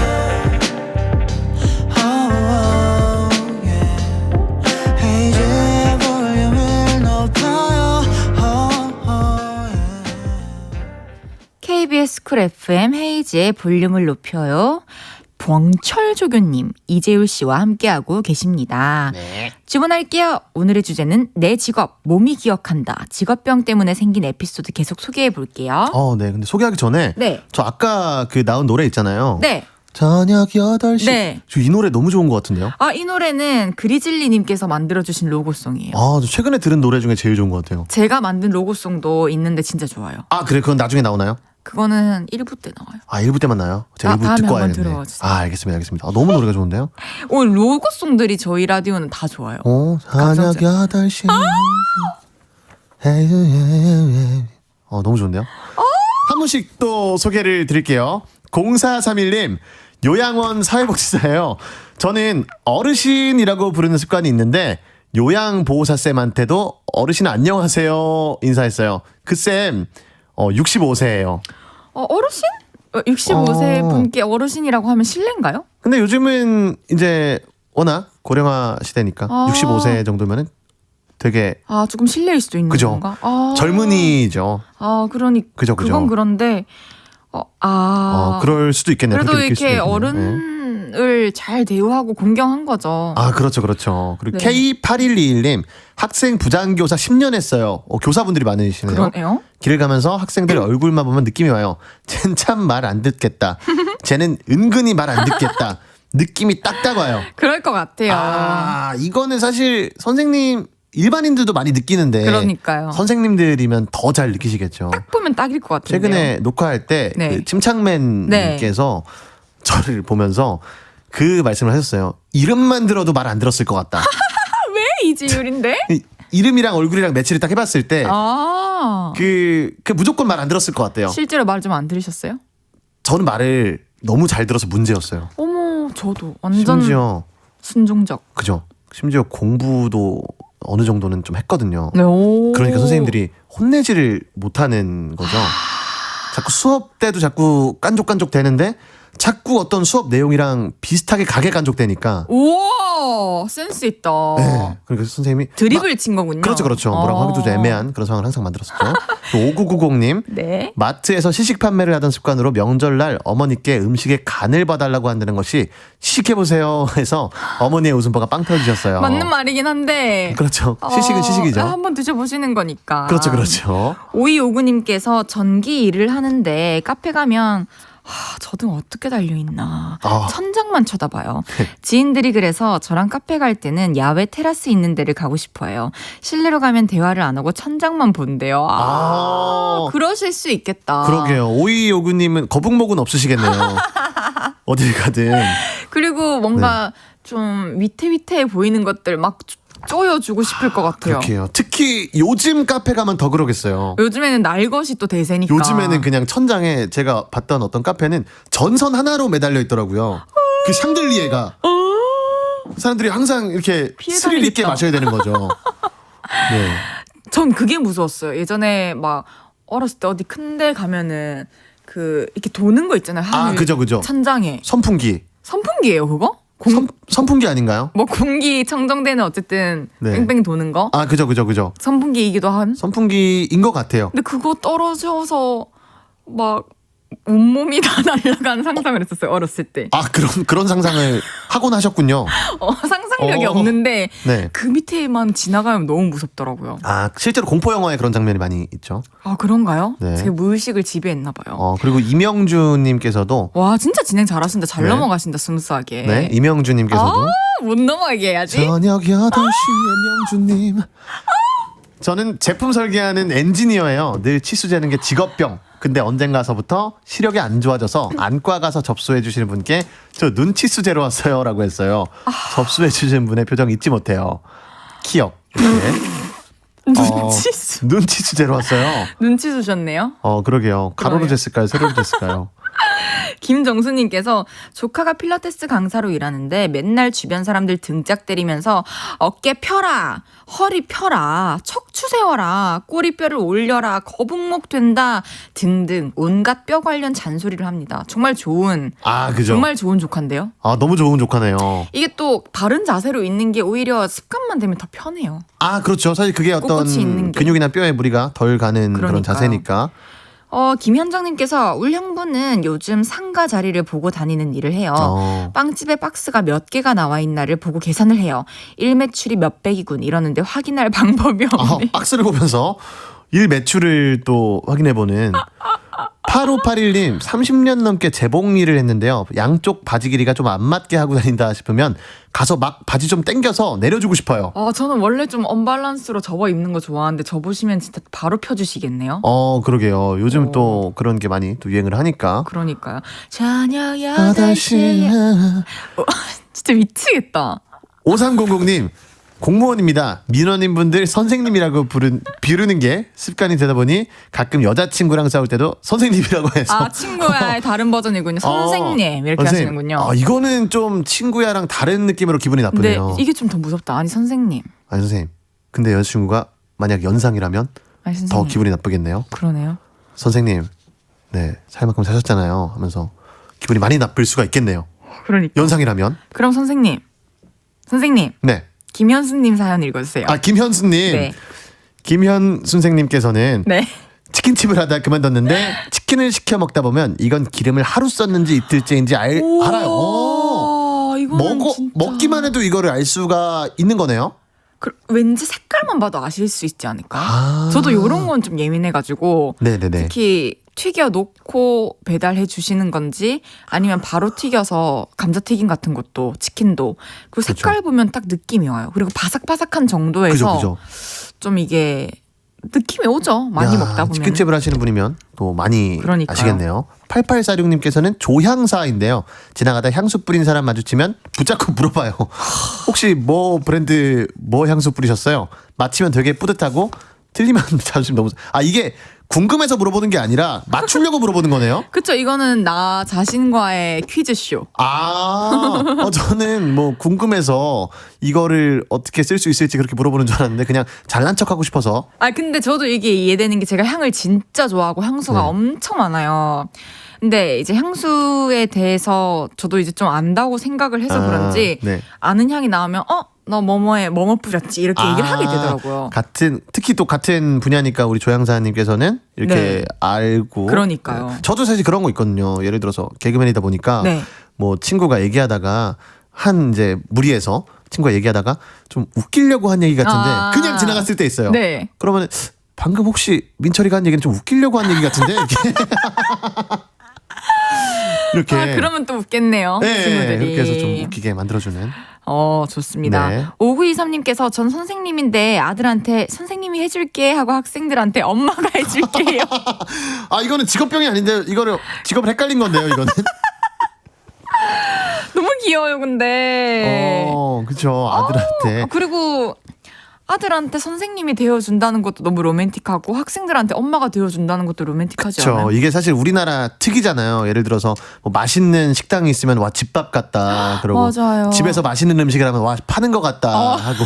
oh, yeah. 헤이즈의 볼륨을 높여요. yeah. KBS 쿨 FM 헤이지의 볼륨을 높여요. 봉철조교님, 이재율 씨와 함께하고 계십니다. 네. 주문할게요. 오늘의 주제는 내 직업, 몸이 기억한다. 직업병 때문에 생긴 에피소드 계속 소개해 볼게요. 네. 근데 소개하기 전에 네. 저 아까 그 나온 노래 있잖아요. 네. 저녁 8시. 네. 저 이 노래 너무 좋은 것 같은데요. 이 노래는 그리즐리님께서 만들어주신 로고송이에요. 저 최근에 들은 노래 중에 제일 좋은 것 같아요. 제가 만든 로고송도 있는데 진짜 좋아요. 그래? 그건 나중에 나오나요? 그거는 1부 때 나와요. 1부 때만 나요? 제가 1부 다음에 듣고 한번 와야겠네. 들어와 주세요. 알겠습니다. 너무 노래가 좋은데요? 오늘 로고송들이 저희 라디오는 다 좋아요. 저녁 8시. 너무 좋은데요? 한 분씩 또 소개를 드릴게요. 0431님, 요양원 사회복지사예요. 저는 어르신이라고 부르는 습관이 있는데 요양보호사쌤한테도 어르신 안녕하세요 인사했어요. 그 쌤 65세예요. 어르신? 65세 분께 어르신이라고 하면 실례인가요? 근데 요즘은 이제 워낙 고령화 시대니까 65세 정도면은 되게 조금 실례일 수도 있는 그죠. 건가? 젊은이죠. 그러니 그죠. 그건 그런데 그럴 수도 있겠네요. 그래도 그렇게 느낄 수도 이렇게 있겠네요. 어른을 잘 대우하고 공경한 거죠. 그렇죠. 그리고 네. K8121님, 학생 부장교사 10년 했어요. 교사분들이 많으시네요. 그러네요. 길을 가면서 학생들 얼굴만 보면 느낌이 와요. 쟨 참 말 안 듣겠다. 쟤는 은근히 말 안 듣겠다. 느낌이 딱딱 와요. 그럴 것 같아요. 이거는 사실 선생님 일반인들도 많이 느끼는데 그러니까요. 선생님들이면 더 잘 느끼시겠죠. 딱 보면 딱일 것 같은데요. 최근에 녹화할 때 네. 그 침착맨님께서 저를 보면서 그 말씀을 하셨어요. 이름만 들어도 말 안 들었을 것 같다. 왜 이지율인데? 이름이랑 얼굴이랑 매치를 딱 해봤을 때 그 무조건 말 안 들었을 것 같대요. 실제로 말 좀 안 들으셨어요? 저는 말을 너무 잘 들어서 문제였어요. 어머, 저도 완전 심지어 순종적. 그죠. 심지어 공부도 어느 정도는 좀 했거든요. 네, 오. 그러니까 선생님들이 혼내지를 못하는 거죠. 자꾸 수업 때도 자꾸 깐족깐족 되는데 자꾸 어떤 수업 내용이랑 비슷하게 가게간족되니까. 우와, 센스 있다. 네. 그러니까 선생님이 드립을 친 거군요. 그렇죠. 뭐라고 하기도 좀 애매한 그런 상황을 항상 만들었었죠. 5990님, 네. 마트에서 시식 판매를 하던 습관으로 명절날 어머니께 음식에 간을 봐달라고 한다는 것이 시식해보세요 해서 어머니의 웃음보가 빵 터지셨어요. 맞는 말이긴 한데. 그렇죠. 시식은 시식이죠. 한번 드셔보시는 거니까. 그렇죠. 5259님께서 전기 일을 하는데 카페 가면 저등 어떻게 달려있나 천장만 쳐다봐요. 지인들이 그래서 저랑 카페 갈 때는 야외 테라스 있는 데를 가고 싶어요. 실내로 가면 대화를 안 하고 천장만 본대요. 그러실 수 있겠다. 그러게요. 5259님은 거북목은 없으시겠네요. 어딜 가든. 그리고 뭔가 좀 위태위태해 보이는 것들 막 쪼여주고 싶을 것 같아요. 그렇게요. 특히 요즘 카페 가면 더 그러겠어요. 요즘에는 날것이 또 대세니까. 요즘에는 그냥 천장에 제가 봤던 어떤 카페는 전선 하나로 매달려 있더라고요. 그 샹들리에가. 사람들이 항상 이렇게 스릴 있게 마셔야 되는 거죠. 네. 전 그게 무서웠어요. 예전에 막 어렸을 때 어디 큰데 가면은 그 이렇게 도는 거 있잖아요. 하늘 그죠. 천장에. 선풍기. 선풍기예요, 그거? 선풍기 아닌가요? 뭐 공기 청정되는 어쨌든 네. 뺑뺑 도는 거. 그죠. 선풍기이기도 한. 선풍기인 것 같아요. 근데 그거 떨어져서 막 온몸이 다 날아간 상상을 했었어요, 어렸을 때. 그런 상상을 하곤 하셨군요. 상상력이 없는데 네. 그 밑에만 지나가면 너무 무섭더라고요. 실제로 공포 영화에 그런 장면이 많이 있죠. 그런가요? 네. 제 무의식을 지배했나 봐요. 그리고 이명주님께서도 와, 진짜 진행 잘하신다. 잘 네. 넘어가신다, 스무스하게. 네, 이명주님께서도 못 넘어가게 해야지. 저녁 8시에 명주님. 저는 제품 설계하는 엔지니어예요. 늘 치수 재는 게 직업병. 근데 언젠가서부터 시력이 안 좋아져서 안과 가서 접수해 주시는 분께 저 눈치수 재러 왔어요 라고 했어요. 접수해 주시는 분의 표정 잊지 못해요. 키역. 이렇게. 눈치수. 눈치 주제로 왔어요. 눈치 주셨네요. 그러게요. 가로로 그러게요. 쟀을까요? 세로로 쟀을까요? 김정수님께서 조카가 필라테스 강사로 일하는데 맨날 주변 사람들 등짝 때리면서 어깨 펴라, 허리 펴라, 척추 세워라, 꼬리뼈를 올려라, 거북목 된다 등등 온갖 뼈 관련 잔소리를 합니다. 정말 좋은, 그죠. 정말 좋은 조카인데요. 너무 좋은 조카네요. 이게 또 바른 자세로 있는 게 오히려 습관만 되면 더 편해요. 그렇죠. 사실 그게 어떤 꿋꿋이 있는 게. 근육이나 뼈에 무리가 덜 가는 그런 그러니까요. 자세니까. 김현정님께서 울 형부는 요즘 상가 자리를 보고 다니는 일을 해요. 빵집에 박스가 몇 개가 나와 있나를 보고 계산을 해요. 일 매출이 몇백이군 이러는데 확인할 방법이 없네. 박스를 보면서 일 매출을 또 확인해보는 8581님 30년 넘게 재봉 일을 했는데요. 양쪽 바지 길이가 좀 안 맞게 하고 다닌다 싶으면 가서 막 바지 좀 당겨서 내려주고 싶어요. 저는 원래 좀 언밸런스로 접어 입는 거 좋아하는데 접으시면 진짜 바로 펴주시겠네요. 그러게요. 요즘 또 그런 게 많이 또 유행을 하니까. 그러니까요. 저녁 8시에 진짜 미치겠다. 5300님 공무원입니다. 민원인 분들 선생님이라고 부르는 게 습관이 되다 보니 가끔 여자친구랑 싸울 때도 선생님이라고 해서 친구야의 다른 버전이군요. 선생님 이렇게 선생님. 하시는군요. 이거는 좀 친구야랑 다른 느낌으로 기분이 근데 나쁘네요. 이게 좀 더 무섭다. 아니 선생님. 아니 선생님. 근데 여자친구가 만약 연상이라면 아니 더 선생님. 기분이 나쁘겠네요. 그러네요. 선생님, 네, 살 만큼 사셨잖아요. 하면서 기분이 많이 나쁠 수가 있겠네요. 그러니까. 연상이라면. 그럼 선생님. 네. 김현수님 사연 읽어주세요. 김현수님. 네. 김현 선생님께서는 네. 치킨집을 하다 그만뒀는데 치킨을 시켜 먹다 보면 이건 기름을 하루 썼는지 이틀째인지 알아요. 이거는 진짜. 먹기만 해도 이거를 알 수가 있는 거네요. 왠지 색깔만 봐도 아실 수 있지 않을까? 아. 저도 이런 건 좀 예민해가지고 네네네. 특히 튀겨 놓고 배달해 주시는 건지 아니면 바로 튀겨서 감자튀김 같은 것도 치킨도 그 색깔 보면 딱 느낌이 와요. 그리고 바삭바삭한 정도에서 그죠. 좀 이게 느낌이 오죠. 많이 먹다 보면. 치킨집을 하시는 분이면 또 많이 그러니까요. 아시겠네요. 8846님께서는 조향사인데요. 지나가다 향수 뿌린 사람 마주치면 붙잡고 물어봐요. 혹시 뭐 브랜드 뭐 향수 뿌리셨어요? 맞히면 되게 뿌듯하고 틀리면 자존심 너무 이게 궁금해서 물어보는 게 아니라 맞추려고 물어보는 거네요. 그쵸. 이거는 나 자신과의 퀴즈쇼. 저는 뭐 궁금해서 이거를 어떻게 쓸 수 있을지 그렇게 물어보는 줄 알았는데 그냥 잘난 척하고 싶어서. 근데 저도 이게 이해되는 게 제가 향을 진짜 좋아하고 향수가 네. 엄청 많아요. 근데 이제 향수에 대해서 저도 이제 좀 안다고 생각을 해서 그런지 네. 아는 향이 나오면 너 뭐뭐에 뭐뭐 뿌렸지 이렇게 얘기를 하게 되더라고요. 특히 또 같은 분야니까 우리 조향사님께서는 이렇게 네. 알고. 그러니까요. 저도 사실 그런 거 있거든요. 예를 들어서 개그맨이다 보니까 네. 뭐 친구가 얘기하다가 이제 무리해서 친구가 얘기하다가 좀 웃기려고 한 얘기 같은데 그냥 지나갔을 때 있어요. 네. 그러면 방금 혹시 민철이가 한 얘기는 좀 웃기려고 한 얘기 같은데 이렇게. 그러면 또 웃겠네요. 네, 친구들이. 이렇게 해서 좀 웃기게 만들어주는. 좋습니다. 네. 5923님께서 전 선생님인데 아들한테 선생님이 해줄게 하고 학생들한테 엄마가 해줄게요. 이거는 직업병이 아닌데 이거를 직업을 헷갈린 건데요. 이거는. 너무 귀여워요, 근데. 그쵸. 아들한테. 그리고 아들한테 선생님이 되어준다는 것도 너무 로맨틱하고 학생들한테 엄마가 되어준다는 것도 로맨틱하지 않아요? 그렇죠. 이게 사실 우리나라 특이잖아요. 예를 들어서 뭐 맛있는 식당이 있으면 와 집밥 같다. 그러고 맞아요. 집에서 맛있는 음식을 하면 와 파는 것 같다 하고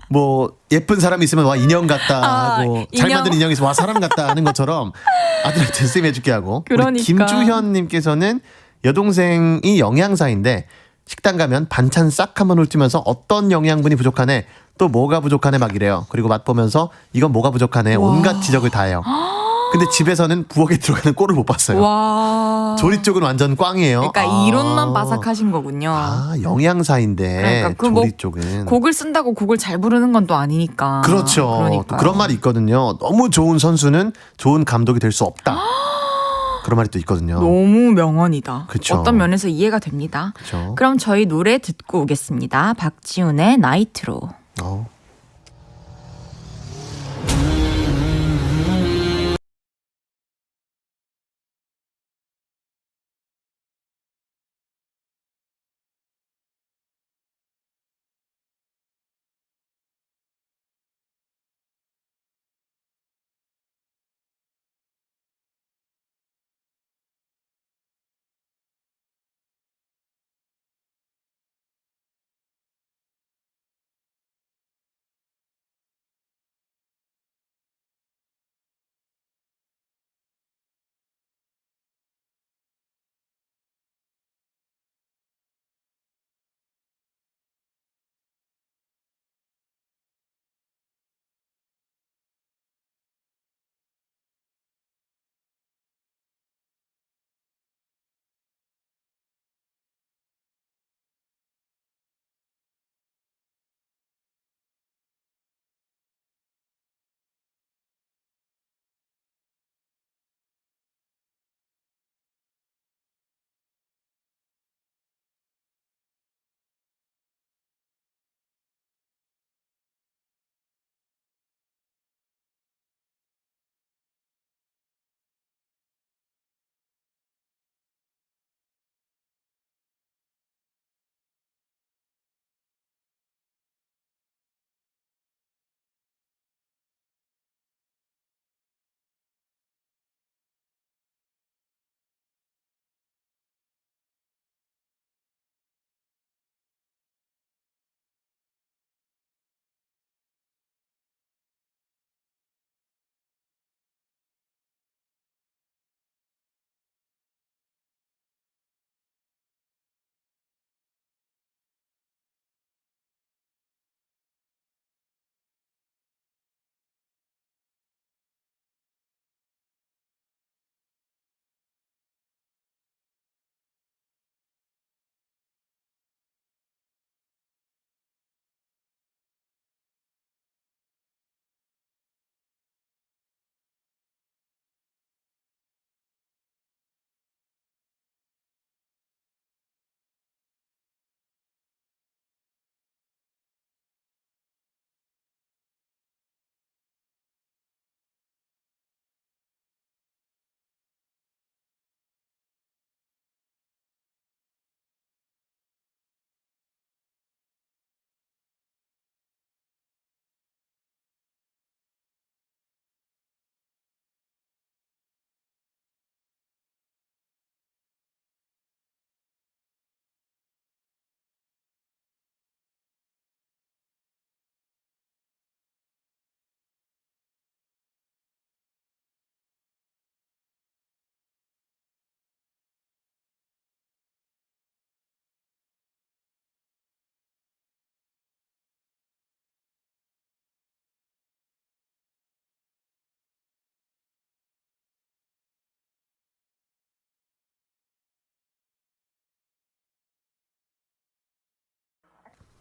뭐 예쁜 사람이 있으면 와 인형 같다 하고 잘 인형. 만든 인형이 있으면 와 사람 같다 하는 것처럼 아들한테 쌤 해줄게 하고. 우리 그러니까. 김주현님께서는 여동생이 영양사인데 식당 가면 반찬 싹 한번 훑으면서 어떤 영양분이 부족하네 또 뭐가 부족하네 막 이래요. 그리고 맛보면서 이건 뭐가 부족하네 온갖 지적을 다 해요. 근데 집에서는 부엌에 들어가는 꼴을 못 봤어요. 와. 조리 쪽은 완전 꽝이에요. 그러니까 이론만 바삭하신 거군요. 영양사인데 그러니까 조리 뭐 쪽은. 곡을 쓴다고 곡을 잘 부르는 건 또 아니니까. 그렇죠. 그러니까요. 또 그런 말이 있거든요. 너무 좋은 선수는 좋은 감독이 될 수 없다. 그런 말이 또 있거든요. 너무 명언이다. 그쵸. 어떤 면에서 이해가 됩니다. 그쵸. 그럼 저희 노래 듣고 오겠습니다. 박지훈의 나이트로. 어.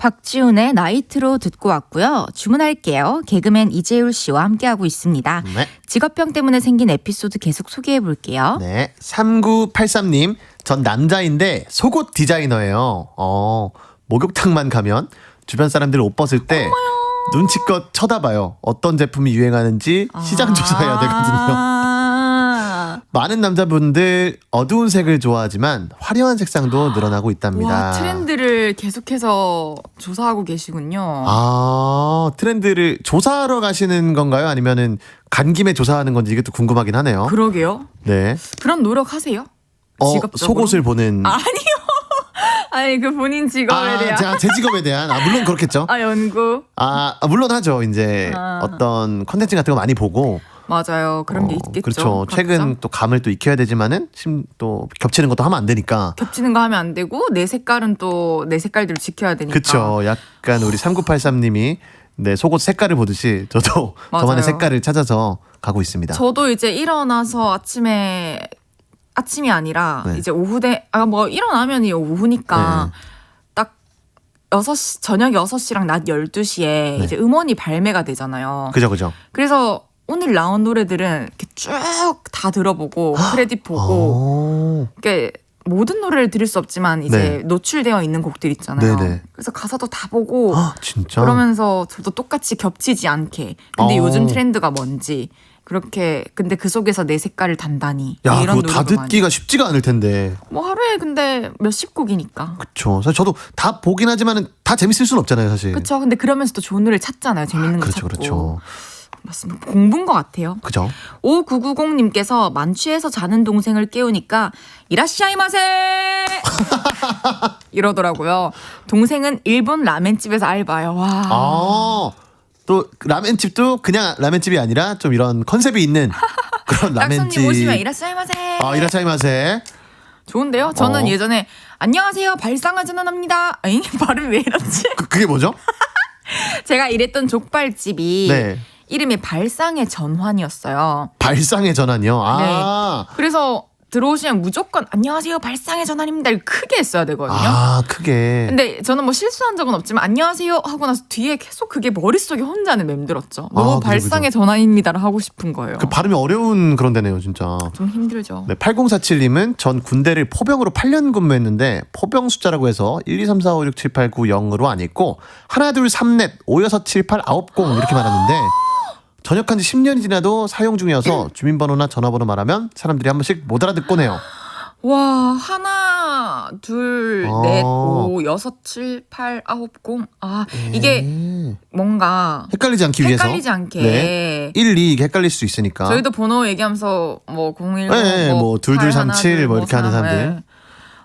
박지훈의 나이트로 듣고 왔고요. 주문할게요. 개그맨 이재율 씨와 함께하고 있습니다. 네. 직업병 때문에 생긴 에피소드 계속 소개해 볼게요. 네. 3983님, 전 남자인데 속옷 디자이너예요. 목욕탕만 가면 주변 사람들 옷 벗을 때 눈치껏 쳐다봐요. 어떤 제품이 유행하는지 시장 조사해야 되거든요. 많은 남자분들 어두운 색을 좋아하지만 화려한 색상도 늘어나고 있답니다. 와, 트렌드를 계속해서 조사하고 계시군요. 트렌드를 조사하러 가시는 건가요? 아니면은 간 김에 조사하는 건지 이게 또 궁금하긴 하네요. 그러게요. 네. 그런 노력하세요? 직업적으로? 속옷을 보는. 아니 그 본인 직업에 대한 제 직업에 대한 물론 그렇겠죠. 연구. 물론 하죠. 이제 어떤 컨텐츠 같은 거 많이 보고. 맞아요. 그런 게 있겠죠. 그렇죠. 각자. 최근 또 감을 또 익혀야 되지만은 또 겹치는 것도 하면 안 되니까. 겹치는 거 하면 안 되고 내 색깔은 또 내 색깔대로 지켜야 되니까. 그렇죠. 약간 우리 3983님이 네, 속옷 색깔을 보듯이 저도 맞아요. 저만의 색깔을 찾아서 가고 있습니다. 저도 이제 일어나서 아침이 아니라 네. 이제 뭐 일어나면이 오후니까 네. 딱 6시 저녁 6시랑 낮 12시에 이제 음원이 발매가 되잖아요. 그죠. 그래서 오늘 나온 노래들은 이렇게 쭉 다 들어보고 크레딧 보고 이렇게 모든 노래를 들을 수 없지만 이제 네. 노출되어 있는 곡들 있잖아요. 네네. 그래서 가사도 다 보고 진짜. 그러면서 저도 똑같이 겹치지 않게 근데 어. 요즘 트렌드가 뭔지 그렇게 근데 그 속에서 내 색깔을 단단히 야, 이런 그거 다 노래도 많이. 듣기가 쉽지가 않을 텐데. 뭐 하루에 근데 몇십 곡이니까. 그렇죠. 사실 저도 다 보긴 하지만은 다 재밌을 수는 없잖아요, 사실. 그렇죠. 근데 그러면서 또 좋은 노래를 찾잖아요. 재밌는 거 그렇죠, 찾고. 그렇죠. 맞습니다. 공부인 것 같아요. 그죠. 5990님께서 만취해서 자는 동생을 깨우니까 이라시아이마세 이러더라고요. 동생은 일본 라멘집에서 알바요. 와. 또 라멘집도 그냥 라멘집이 아니라 좀 이런 컨셉이 있는 그런 라멘집. 딱손님 오시면 이라시아이마세. 이라차이마세. 좋은데요? 저는 예전에 안녕하세요 발상아 전환합니다. 아니 발음이 왜 이렇지? 그게 뭐죠? 제가 일했던 족발집이 네. 이름이 발상의 전환이었어요. 발상의 전환이요. 그래서 들어오시면 무조건 안녕하세요 발상의 전환입니다 이렇게 크게 했어야 되거든요. 크게. 근데 저는 뭐 실수한 적은 없지만 안녕하세요 하고 나서 뒤에 계속 그게 머릿속에 혼자는 맴들었죠. 너무 그죠, 발상의 전환입니다를 하고 싶은 거예요. 그 발음이 어려운 그런 데네요, 진짜. 좀 힘들죠. 네, 8047님은 전 군대를 포병으로 8년 근무했는데 포병 숫자라고 해서 1, 2, 3, 4, 5, 6, 7, 8, 9, 0으로 안 읽고 하나, 둘, 3, 넷, 5, 6, 7, 8, 9, 0 이렇게 말하는데 전역한 지 10년이 지나도 사용 중이어서 주민번호나 전화번호 말하면 사람들이 한 번씩 못 알아듣곤 해요. 와 하나 둘 넷 오 여섯 칠 팔 아홉 공 이게 뭔가 헷갈리지 않기 위해서. 헷갈리지 않게. 네. 1, 2 이게 헷갈릴 수 있으니까. 저희도 번호 얘기하면서 뭐 010, 네, 뭐 2237 뭐 이렇게 하는 사람들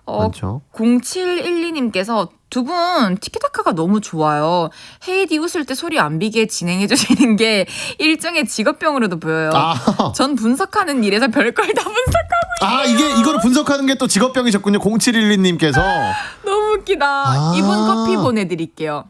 많죠. 0712님께서 두 분 티키타카가 너무 좋아요. 헤이디 웃을 때 소리 안 비게 진행해 주시는 게 일종의 직업병으로도 보여요. 전 분석하는 일에서 별걸 다 분석하고 이거를 분석하는 게 또 직업병이셨군요. 0712님께서. 너무 웃기다. 이분 커피 보내드릴게요.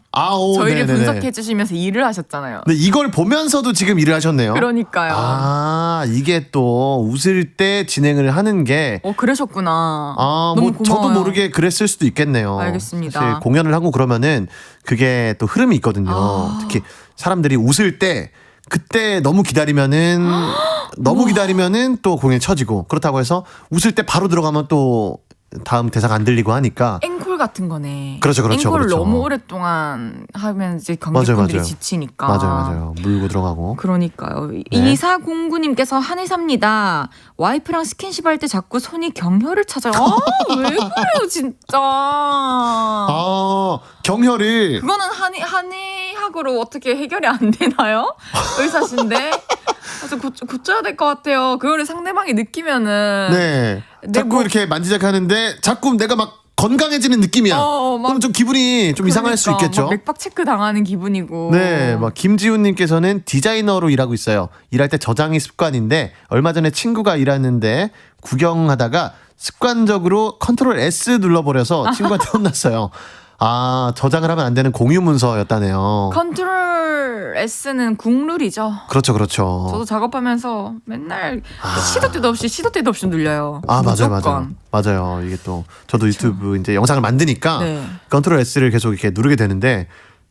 저희를 네네네. 분석해 주시면서 일을 하셨잖아요. 근데 이걸 보면서도 지금 일을 하셨네요. 그러니까요. 이게 또 웃을 때 진행을 하는 게 그러셨구나. 뭐 너무 저도 고마워요. 모르게 그랬을 수도 있겠네요. 알겠습니다. 사실 공연을 하고 그러면은 그게 또 흐름이 있거든요. 특히 사람들이 웃을 때 그때 너무 기다리면은 또 공연이 쳐지고 그렇다고 해서 웃을 때 바로 들어가면 또 다음 대사가 안 들리고 하니까 앵콜 같은 거네. 그렇죠. 앵콜을 그렇죠. 너무 오랫동안 하면 이제 관객분들이 맞아요. 지치니까. 맞아요. 물고 들어가고. 그러니까요. 네. 2409님께서 한의사입니다. 와이프랑 스킨십 할 때 자꾸 손이 경혈을 찾아요. 왜 그래요 진짜. 경혈을. 그거는 한의학으로 어떻게 해결이 안 되나요? 의사신데. 그래서 고쳐야 될 것 같아요. 그거를 상대방이 느끼면은. 네. 자꾸 이렇게 만지작하는데 자꾸 내가 막 건강해지는 느낌이야. 그럼 좀 기분이 좀 이상할 수 있겠죠. 막 맥박 체크 당하는 기분이고. 네, 막 김지훈님께서는 디자이너로 일하고 있어요. 일할 때 저장이 습관인데 얼마 전에 친구가 일하는데 구경하다가 습관적으로 컨트롤 S 눌러버려서 친구한테 혼났어요. 아, 저장을 하면 안 되는 공유 문서였다네요. 컨트롤 S는 국룰이죠. 그렇죠, 그렇죠. 저도 작업하면서 맨날 시도 때도 없이 눌려요. 아, 맞아요, 무조건. 맞아요. 맞아요. 이게 또 저도 유튜브 이제 영상을 만드니까 네. 컨트롤 S를 계속 이렇게 누르게 되는데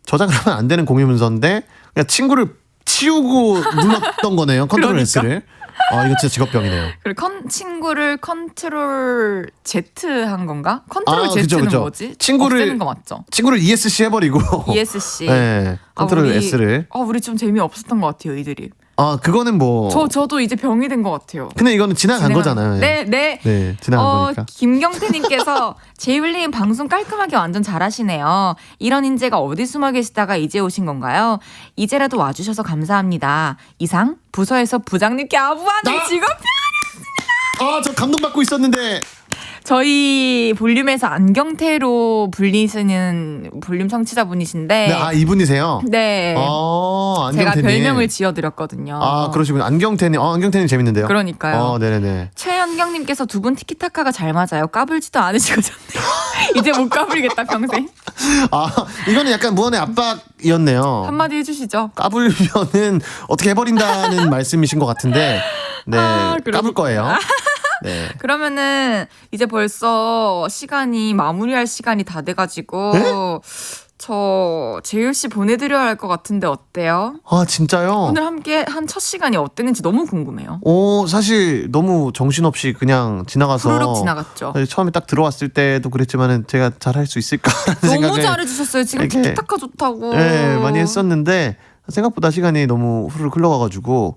저장을 하면 안 되는 공유 문서인데 그냥 친구를 치우고 눌렀던 거네요. 컨트롤 그러니까. S를. 아, 이거 진짜 직업병이네요. 그리고 친구를 컨트롤 Z 한 건가? 컨트롤 아, Z는 그죠, 그죠. 뭐지? 친구를- 없애는 거 맞죠? 친구를 ESC 해버리고. ESC. 네, 컨트롤 S를. 우리 좀 재미없었던 것 같아요, 이들이. 아, 그거는 뭐. 저도 이제 병이 된 것 같아요. 근데 이거는 지나간 거잖아요. 네. 네, 지나간 거니까. 김경태님께서 제이울님 방송 깔끔하게 완전 잘하시네요. 이런 인재가 어디 숨어 계시다가 이제 오신 건가요? 이제라도 와주셔서 감사합니다. 이상 부서에서 부장님께 아부하는 나- 직업. 아, 저 감동받고 있었는데. 저희 볼륨에서 안경태로 불리시는 볼륨 청취자분이신데 네, 아, 이분이세요? 네. 제가 안경태님. 별명을 지어드렸거든요. 아, 그러시군요. 안경태님. 안경태님 재밌는데요. 그러니까요. 네네네. 최연경님께서 두 분 티키타카가 잘 맞아요. 까불지도 않으시고 좋네요. 이제 못 까불겠다 평생. 아, 이거는 약간 무언의 압박이었네요. 한마디 해주시죠. 까불면은 어떻게 해버린다는 말씀이신 것 같은데, 네, 그러니까. 까불 거예요. 네. 그러면은 이제 벌써 시간이 마무리할 시간이 다 돼가지고 네? 저 재율 씨 보내드려야 할 것 같은데 어때요? 아, 진짜요? 오늘 함께 한 첫 시간이 어땠는지 너무 궁금해요. 사실 너무 정신없이 그냥 지나가서. 후루룩 지나갔죠. 사실 처음에 딱 들어왔을 때도 그랬지만은 제가 잘할 수 있을까라는 너무 생각을. 잘해주셨어요. 지금 이렇게- 티키타카 좋다고. 네, 많이 했었는데 생각보다 시간이 너무 후루룩 흘러가가지고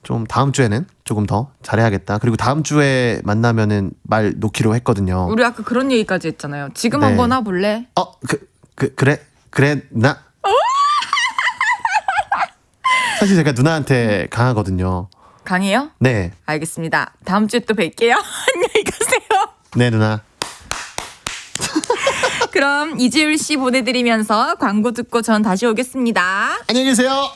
좀 다음 주에는 조금 더 잘해야겠다. 그리고 다음 주에 만나면은 말 놓기로 했거든요. 우리 아까 그런 얘기까지 했잖아요. 지금 네. 한번 와볼래? 그래 나. 사실 제가 누나한테 강하거든요. 강해요? 네, 알겠습니다. 다음 주에 또 뵐게요. 안녕히 가세요. 네 누나. 그럼 이재율 씨 보내드리면서 광고 듣고 전 다시 오겠습니다. 안녕히 계세요.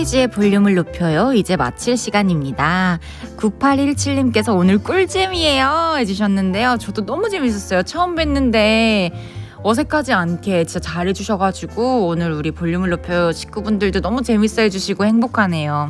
헤이지의 볼륨을 높여요. 이제 마칠 시간입니다. 9817님께서 오늘 꿀잼이에요 해주셨는데요. 저도 너무 재밌었어요. 처음 뵀는데 어색하지 않게 진짜 잘해주셔가지고 오늘 우리 볼륨을 높여요 식구분들도 너무 재밌어 해주시고 행복하네요.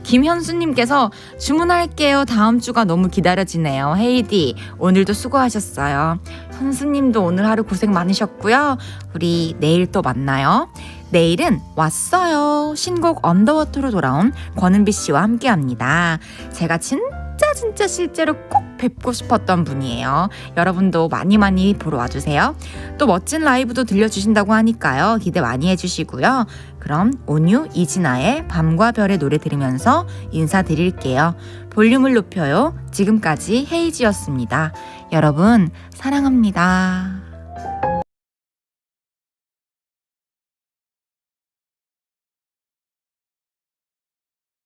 김현수님께서 주문할게요. 다음 주가 너무 기다려지네요. 헤이디 오늘도 수고하셨어요. 현수님도 오늘 하루 고생 많으셨고요. 우리 내일 또 만나요. 내일은 왔어요. 신곡 언더워터로 돌아온 권은비 씨와 함께합니다. 제가 진짜 실제로 꼭 뵙고 싶었던 분이에요. 여러분도 많이 보러 와주세요. 또 멋진 라이브도 들려주신다고 하니까요. 기대 많이 해주시고요. 그럼 온유 이진아의 밤과 별의 노래 들으면서 인사드릴게요. 볼륨을 높여요. 지금까지 헤이지였습니다. 여러분 사랑합니다.